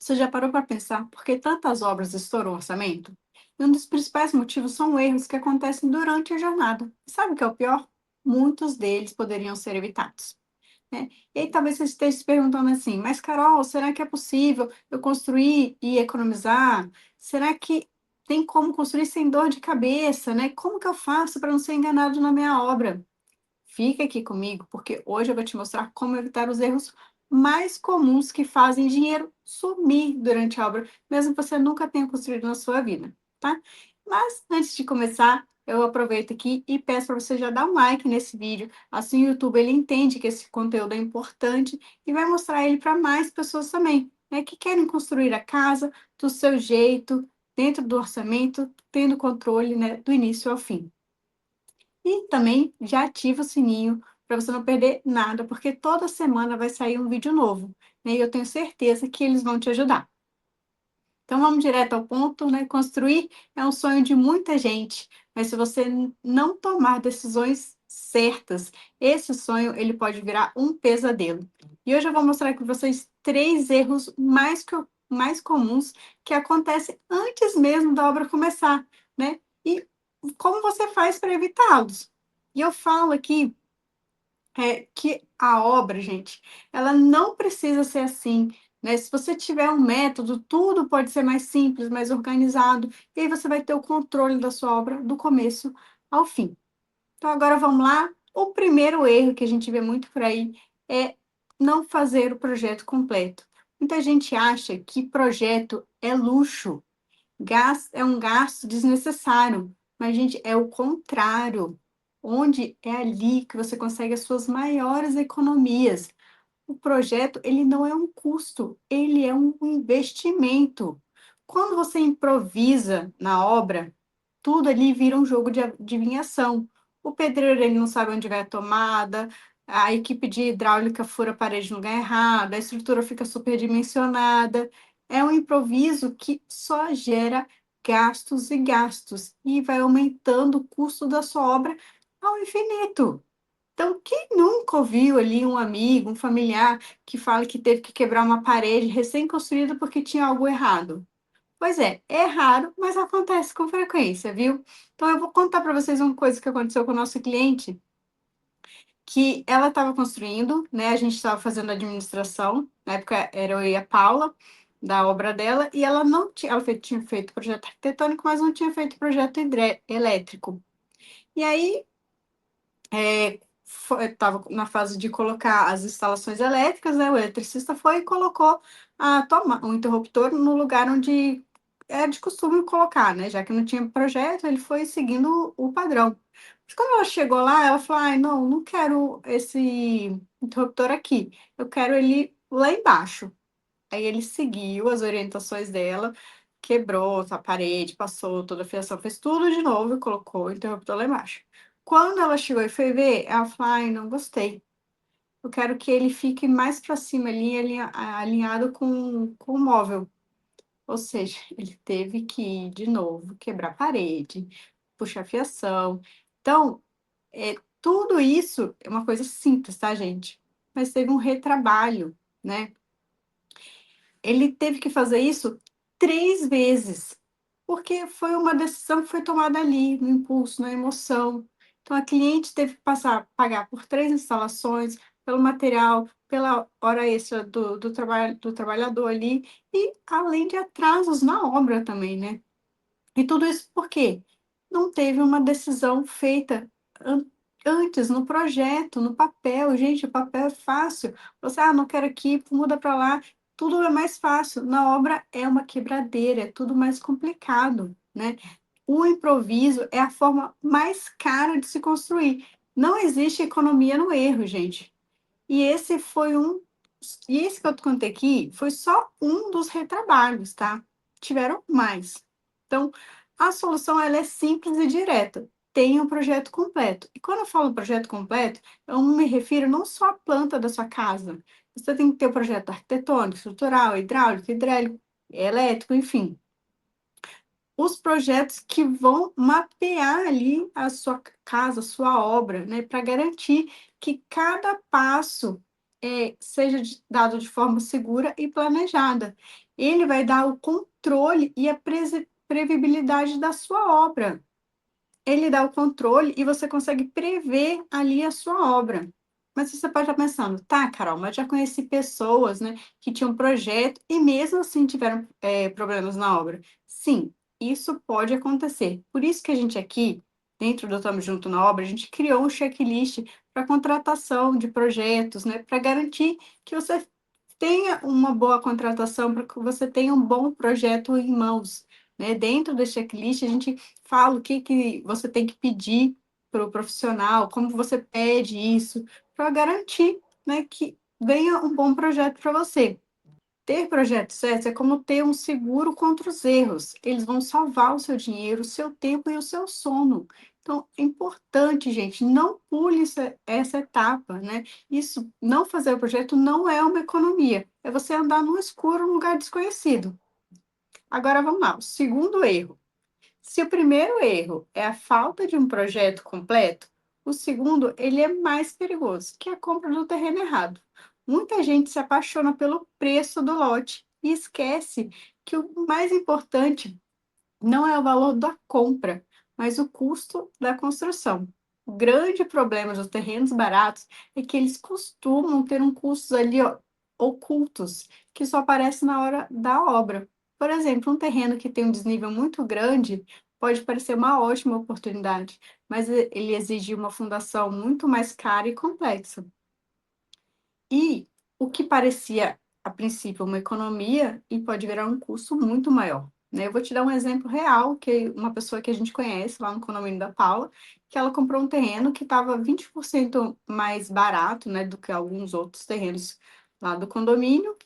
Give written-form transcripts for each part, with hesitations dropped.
Você já parou para pensar por que tantas obras estouram o orçamento? E um dos principais motivos são erros que acontecem durante a jornada. E sabe o que é o pior? Muitos deles poderiam ser evitados, né? E aí talvez você esteja se perguntando assim, mas Carol, será que é possível eu construir e economizar? Será que tem como construir sem dor de cabeça, né? Como que eu faço para não ser enganado na minha obra? Fica aqui comigo, porque hoje eu vou te mostrar como evitar os erros mais comuns que fazem dinheiro sumir durante a obra, mesmo que você nunca tenha construído na sua vida, tá? Mas antes de começar, eu aproveito aqui e peço para você já dar um like nesse vídeo, assim o YouTube ele entende que esse conteúdo é importante e vai mostrar ele para mais pessoas também, né, que querem construir a casa do seu jeito, dentro do orçamento, tendo controle, né, do início ao fim. E também já ativa o sininho para você não perder nada, porque toda semana vai sair um vídeo novo, né? E eu tenho certeza que eles vão te ajudar. Então vamos direto ao ponto, né? Construir é um sonho de muita gente, mas se você não tomar decisões certas, esse sonho ele pode virar um pesadelo. E hoje eu vou mostrar para vocês três erros mais comuns que acontecem antes mesmo da obra começar, né? E como você faz para evitá-los? E eu falo aqui que a obra, gente, ela não precisa ser assim, né? Se você tiver um método, tudo pode ser mais simples, mais organizado, e aí você vai ter o controle da sua obra do começo ao fim. Então, agora vamos lá. O primeiro erro que a gente vê muito por aí é não fazer o projeto completo. Muita gente acha que projeto é luxo, é um gasto desnecessário, mas, gente, é o contrário. Onde é ali que você consegue as suas maiores economias. O projeto, ele não é um custo, ele é um investimento. Quando você improvisa na obra, tudo ali vira um jogo de adivinhação. O pedreiro, ele não sabe onde vai a tomada, a equipe de hidráulica fura a parede no lugar errado, a estrutura fica superdimensionada. É um improviso que só gera gastos e gastos e vai aumentando o custo da sua obra ao infinito. Então, quem nunca ouviu ali um amigo, um familiar que fala que teve que quebrar uma parede recém-construída porque tinha algo errado? Pois é raro, mas acontece com frequência, viu? Então, eu vou contar para vocês uma coisa que aconteceu com o nosso cliente, que ela estava construindo, né? A gente estava fazendo administração, na época era eu e a Paula, da obra dela, e ela não tinha, tinha feito projeto arquitetônico, mas não tinha feito projeto elétrico. E aí estava na fase de colocar as instalações elétricas, né? O eletricista foi e colocou o interruptor no lugar onde é de costume colocar, né? Já que não tinha projeto, ele foi seguindo o padrão. Mas quando ela chegou lá, ela falou: ai, não, não quero esse interruptor aqui, eu quero ele lá embaixo. Aí ele seguiu as orientações dela, quebrou a parede, passou toda a fiação, fez tudo de novo e colocou o interruptor lá embaixo. Quando ela chegou e foi ver, ela falou: ai, não gostei. Eu quero que ele fique mais para cima ali, alinhado com o móvel. Ou seja, ele teve que ir de novo, quebrar a parede, puxar fiação. Então, tudo isso é uma coisa simples, tá, gente? Mas teve um retrabalho, né? Ele teve que fazer isso 3 vezes, porque foi uma decisão que foi tomada ali, no impulso, na emoção. Então a cliente teve que pagar por 3 instalações, pelo material, pela hora extra do trabalhador ali, e além de atrasos na obra também, né. E tudo isso por quê? Não teve uma decisão feita an antes, no projeto, no papel. Gente, o papel é fácil. Você: "Ah, não quero aqui, muda para lá", tudo é mais fácil. Na obra é uma quebradeira, é tudo mais complicado, né. O improviso é a forma mais cara de se construir. Não existe economia no erro, gente. E esse que eu te contei aqui foi só um dos retrabalhos, tá? Tiveram mais. Então, a solução ela é simples e direta. Tenha um projeto completo. E quando eu falo projeto completo, eu me refiro não só à planta da sua casa. Você tem que ter o projeto arquitetônico, estrutural, hidráulico, elétrico, enfim, os projetos que vão mapear ali a sua casa, a sua obra, né, para garantir que cada passo seja dado de forma segura e planejada. Ele vai dar o controle e a previsibilidade da sua obra. Ele dá o controle e você consegue prever ali a sua obra. Mas você pode estar pensando, tá, Carol, mas já conheci pessoas, né, que tinham projeto e mesmo assim tiveram problemas na obra. Sim, isso pode acontecer. Por isso que a gente aqui, dentro do Tamo Junto na Obra, a gente criou um checklist para contratação de projetos, né, para garantir que você tenha uma boa contratação, para que você tenha um bom projeto em mãos. Né? Dentro do checklist, a gente fala o que você tem que pedir para o profissional, como você pede isso, para garantir, né, que venha um bom projeto para você. Ter projetos certos é como ter um seguro contra os erros. Eles vão salvar o seu dinheiro, o seu tempo e o seu sono. Então, é importante, gente, não pule essa etapa, né? Isso, não fazer o projeto não é uma economia, é você andar no escuro, num lugar desconhecido. Agora, vamos lá, o segundo erro. Se o primeiro erro é a falta de um projeto completo, o segundo, ele é mais perigoso, que é a compra do terreno errado. Muita gente se apaixona pelo preço do lote e esquece que o mais importante não é o valor da compra, mas o custo da construção. O grande problema dos terrenos baratos é que eles costumam ter um custos ali, ó, ocultos, que só aparece na hora da obra. Por exemplo, um terreno que tem um desnível muito grande pode parecer uma ótima oportunidade, mas ele exige uma fundação muito mais cara e complexa. E o que parecia, a princípio, uma economia e pode virar um custo muito maior, né. Eu vou te dar um exemplo real, que uma pessoa que a gente conhece lá no condomínio da Paula, que ela comprou um terreno que estava 20% mais barato, né, do que alguns outros terrenos lá do condomínio.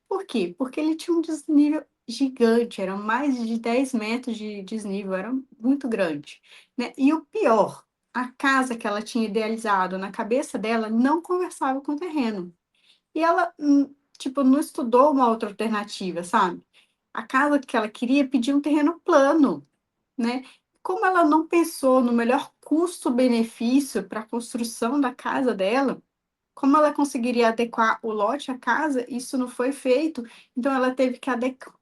Por quê? Porque ele tinha um desnível gigante, eram mais de 10 metros de desnível, era muito grande, né. E o pior, a casa que ela tinha idealizado na cabeça dela não conversava com o terreno. E ela, tipo, não estudou uma outra alternativa, sabe. A casa que ela queria pedia um terreno plano, né. Como ela não pensou no melhor custo-benefício para a construção da casa dela, como ela conseguiria adequar o lote à casa, isso não foi feito, então ela teve que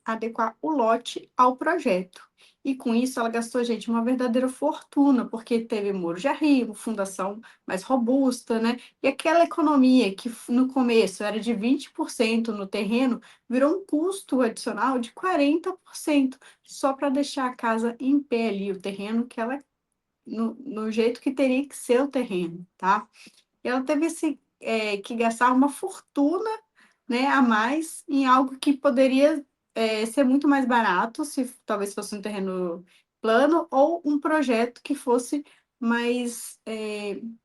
adequar o lote ao projeto. E com isso ela gastou, gente, uma verdadeira fortuna, porque teve muro de arrimo, fundação mais robusta, né? E aquela economia que no começo era de 20% no terreno, virou um custo adicional de 40%, só para deixar a casa em pé ali, o terreno que ela, no jeito que teria que ser o terreno, tá? E ela teve que gastar uma fortuna, né, a mais em algo que poderia, ser muito mais barato, se talvez fosse um terreno plano ou um projeto que fosse mais,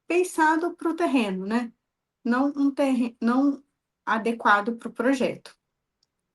pensado para o terreno, né, não adequado para o projeto.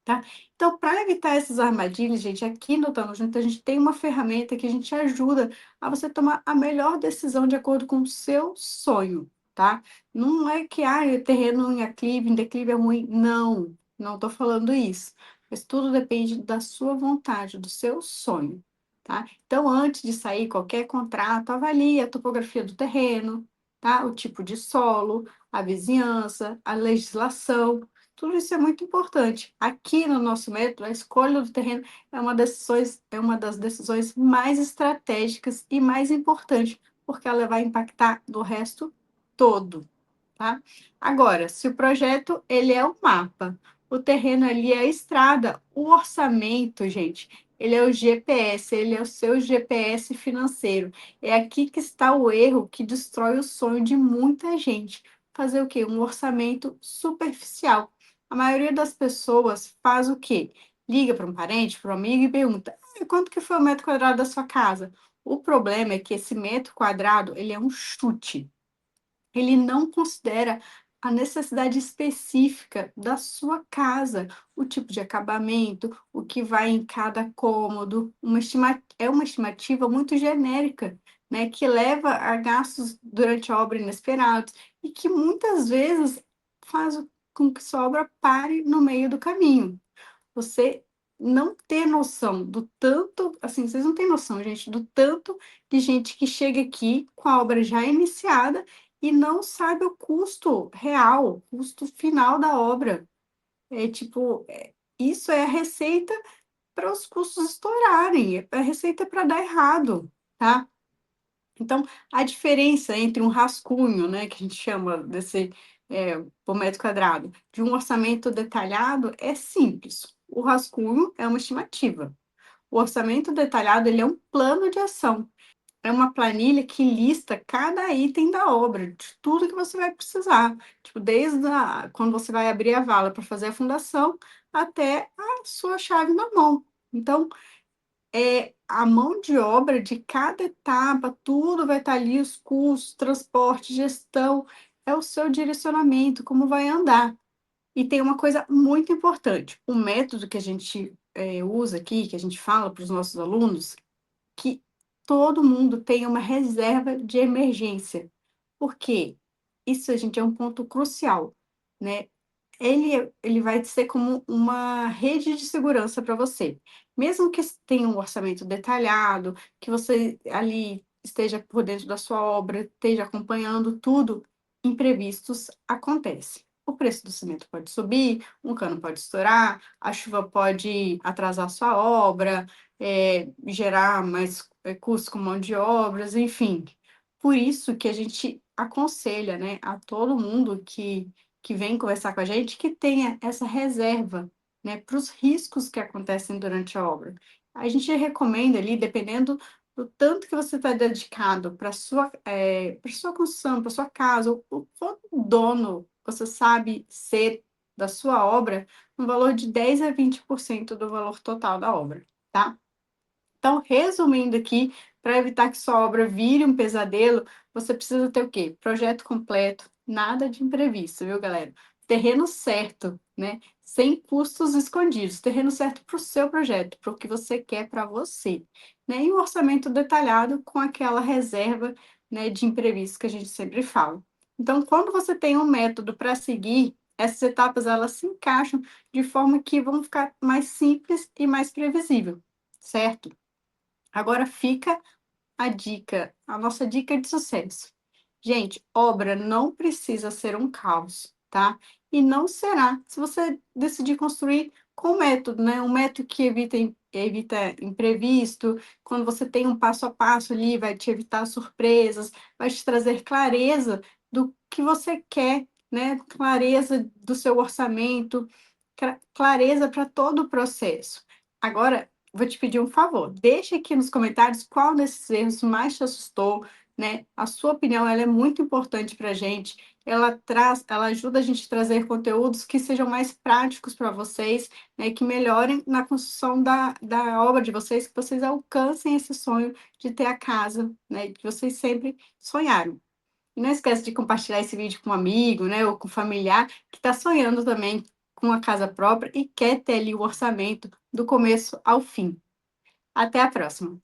Tá? Então, para evitar essas armadilhas, gente, aqui no Tamo Junto, a gente tem uma ferramenta que a gente ajuda a você tomar a melhor decisão de acordo com o seu sonho, tá? Não é que, o terreno em aclive, em declive é ruim. Não, não estou falando isso. Mas tudo depende da sua vontade, do seu sonho, tá? Então, antes de sair qualquer contrato, avalie a topografia do terreno, tá? O tipo de solo, a vizinhança, a legislação, tudo isso é muito importante. Aqui no nosso método, a escolha do terreno é uma das decisões mais estratégicas e mais importantes, porque ela vai impactar no resto todo, tá? Agora, se o projeto ele é o mapa, o terreno ali é a estrada, o orçamento, gente, ele é o GPS, ele é o seu GPS financeiro. É aqui que está o erro que destrói o sonho de muita gente. Fazer o quê? Um orçamento superficial. A maioria das pessoas faz o quê? Liga para um parente, para um amigo e pergunta: quanto que foi o metro quadrado da sua casa?". O problema é que esse metro quadrado, ele é um chute. Ele não considera a necessidade específica da sua casa, o tipo de acabamento, o que vai em cada cômodo, é uma estimativa muito genérica, né, que leva a gastos durante a obra inesperados e que muitas vezes faz com que sua obra pare no meio do caminho. Você não ter noção do tanto, assim, vocês não têm noção, gente, do tanto de gente que chega aqui com a obra já iniciada e não sabe o custo real, o custo final da obra. É tipo, isso é a receita para os custos estourarem, é a receita para dar errado, tá? Então, a diferença entre um rascunho, né, que a gente chama desse, por metro quadrado, de um orçamento detalhado é simples. O rascunho é uma estimativa. O orçamento detalhado, ele é um plano de ação. É uma planilha que lista cada item da obra, de tudo que você vai precisar. Tipo, desde quando você vai abrir a vala para fazer a fundação, até a sua chave na mão. Então, a mão de obra de cada etapa, tudo vai estar ali, os custos, transporte, gestão, é o seu direcionamento, como vai andar. E tem uma coisa muito importante, o método que a gente usa aqui, que a gente fala para os nossos alunos, que todo mundo tenha uma reserva de emergência. Por quê? Isso, gente, é um ponto crucial, né? Ele vai ser como uma rede de segurança para você. Mesmo que tenha um orçamento detalhado, que você ali esteja por dentro da sua obra, esteja acompanhando tudo, imprevistos acontecem. O preço do cimento pode subir, um cano pode estourar, a chuva pode atrasar sua obra, gerar mais custos com mão de obras, enfim. Por isso que a gente aconselha, né, a todo mundo que vem conversar com a gente, que tenha essa reserva, né, para os riscos que acontecem durante a obra. A gente recomenda ali, dependendo do tanto que você está dedicado para para sua construção, para sua casa, o quanto dono você sabe ser da sua obra, um valor de 10 a 20% do valor total da obra, tá? Então, resumindo aqui, para evitar que sua obra vire um pesadelo, você precisa ter o quê? Projeto completo, nada de imprevisto, viu, galera? Terreno certo, né? Sem custos escondidos, terreno certo para o seu projeto, para o que você quer para você, né? E um orçamento detalhado com aquela reserva, né, de imprevisto que a gente sempre fala. Então, quando você tem um método para seguir, essas etapas elas se encaixam de forma que vão ficar mais simples e mais previsível, certo? Agora fica a nossa dica de sucesso. Gente, obra não precisa ser um caos, tá? E não será se você decidir construir com método, né? Um método que evita imprevisto, quando você tem um passo a passo ali, vai te evitar surpresas, vai te trazer clareza do que você quer, né? Clareza do seu orçamento, clareza para todo o processo. Agora, vou te pedir um favor, deixa aqui nos comentários qual desses erros mais te assustou, né? A sua opinião, ela é muito importante para a gente. Ela ajuda a gente a trazer conteúdos que sejam mais práticos para vocês, né? Que melhorem na construção da obra de vocês, que vocês alcancem esse sonho de ter a casa, né? Que vocês sempre sonharam. E não esquece de compartilhar esse vídeo com um amigo, né? Ou com um familiar que está sonhando também com uma casa própria e quer ter ali o orçamento do começo ao fim. Até a próxima!